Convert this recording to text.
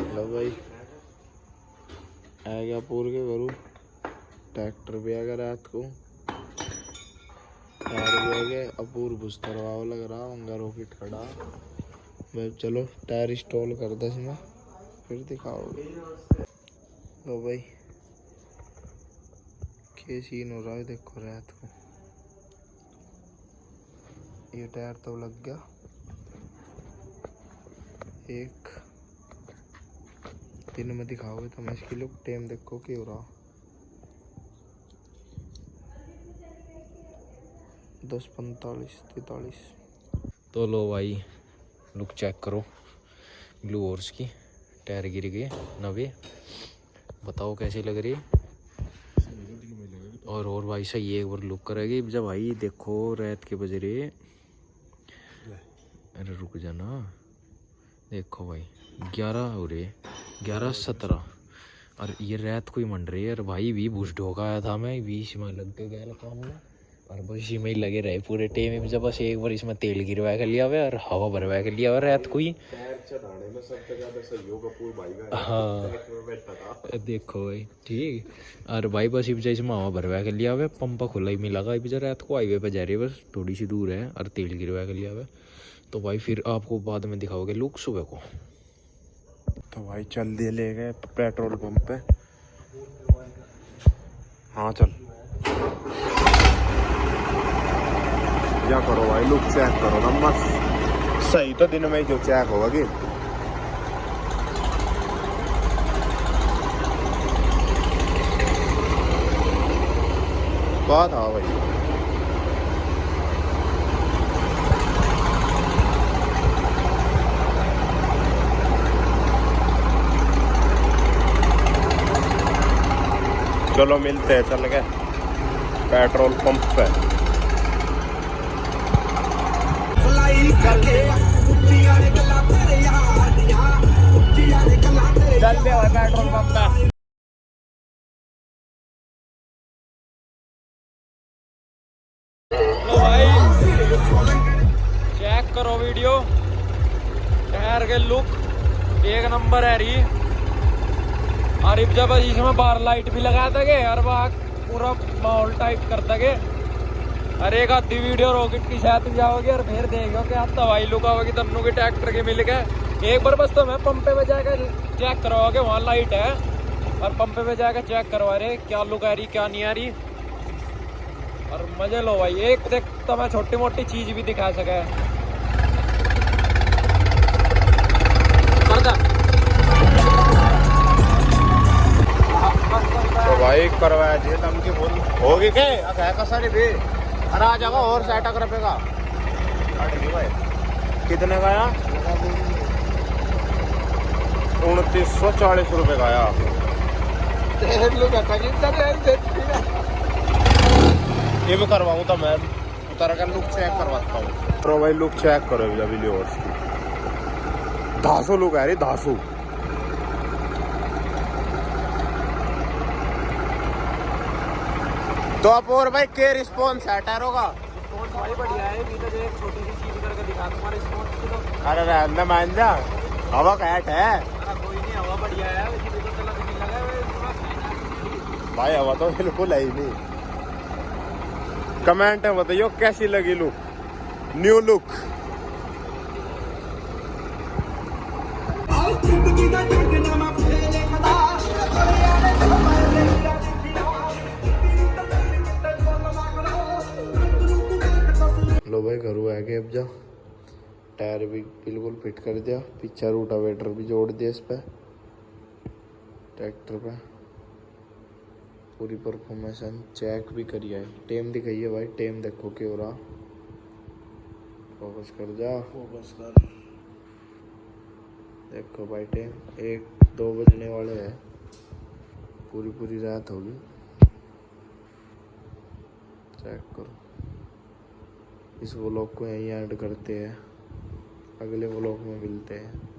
लो भाई आ गया पूर के करूँ। ट्रैक्टर भी आ गया रात को, टायर भी आ गया। अपूर बुस्तरवाव लग रहा अंगा रॉकेट खड़ा। भाई चलो टायर इंस्टॉल कर दे इसमें, फिर दिखाओगे। लो भाई क्या सीन हो रहा है देखो रात को। ये टायर तो लग गया एक दिन में, दिखाओगे तो मैं इसकी लुक टाइम देखो क्या हो रहा। 10:45-43। तो लो भाई लुक चेक करो ब्लू हॉर्स की। टायर गिर गए नवे, बताओ कैसी लग रही है। और भाई सही एक बार लुक करेगी जब भाई देखो रात के बज रहे। अरे रुक जाना, देखो भाई 11 हो रहे, 11:17 और ये रात को ही मंड रही है। और भाई भी भूस ढोका आया था मैं 20 में लग के गया काम में, और बस इसी में ही लगे रहे पूरे टाइम। जब बस एक बार इसमें तेल गिरवा कर लिया हुआ और हवा भरवा कर लिया हुआ रात को ही। हाँ देखो भाई ठीक। और भाई बस इब इसमें हवा भरवा कर लिया हुआ, पंपा खुला ही मिला इब रात को हाईवे पे जा रही है, बस थोड़ी सी दूर है और तेल गिरवा कर लिया हुआ। तो भाई फिर आपको बाद में दिखाओगे लुक सुबह को। तो भाई चल दिए ले गए पेट्रोल पंप पे। हाँ चल क्या करो भाई लुक चेक करो ना, मस्त सही। तो दिन में जो चेक होगा कि बात। हाँ भाई चलो मिलते हैं, चल गए पेट्रोल पंप पे। चलते हैं पेट्रोल पंप पे। लो भाई चेक करो वीडियो, टायर के लुक एक नंबर है रही। और जब इसमें बाहर लाइट भी लगा देंगे और वहाँ पूरा माहौल टाइट कर देंगे। और एक आधी वीडियो रॉकेट की साथ भी जाओगे और फिर देखो कि आप दवाई लुका होगी तन्नू के ट्रैक्टर के मिल गए। एक बार बस तो मैं पंपे पे जाकर चेक करवाओगे, वहाँ लाइट है और पंपे पे जाकर चेक करवा रहे क्या लुक आ रही क्या नहीं आ रही। और मजे लो भाई, एक देख तो मैं छोटी मोटी चीज भी दिखा सके। तो भाई करवाया जी तम की बोल होगी के का सारी भी। अरे आ जाएगा और 60 रुपये का भाई। कितने का आया? 2940 रुपये का आया। ये भी करवाऊँ तो मैं उतर कर लुक चेक करवाता हूँ। तो भाई लुक चेक करो अभी और धासु लुक है रही धासु। तो आप और भाई के रिस्पॉन्स है टायरों का? रिस्पॉन्स भाई बढ़िया है। तो एक छोटी सी चीज करके दिखा तुम्हारा रिस्पॉन्स तो। अरे रहने मान जा, हवा कैट है। अरे कोई नहीं, हवा बढ़िया है भाई, हवा तो बिल्कुल है ही नहीं। कमेंट है बताइयो कैसी लगी लुक, न्यू लुक। लो भाई घर आ गए। अब जा टायर भी बिल्कुल फिट कर दिया, पीछे रोटावेटर भी जोड़ दिया इस पे ट्रैक्टर पे। पूरी परफॉर्मेंस चेक भी करिए है। टाइम दिखाइए भाई, टाइम देखो क्या हो रहा। फोकस कर जा, फोकस कर। देखो भाई टाइम 1-2 बजने वाले हैं। पूरी रात होगी। चेक करो। इस व्लॉग को यहीं एंड करते हैं, अगले व्लॉग में मिलते हैं।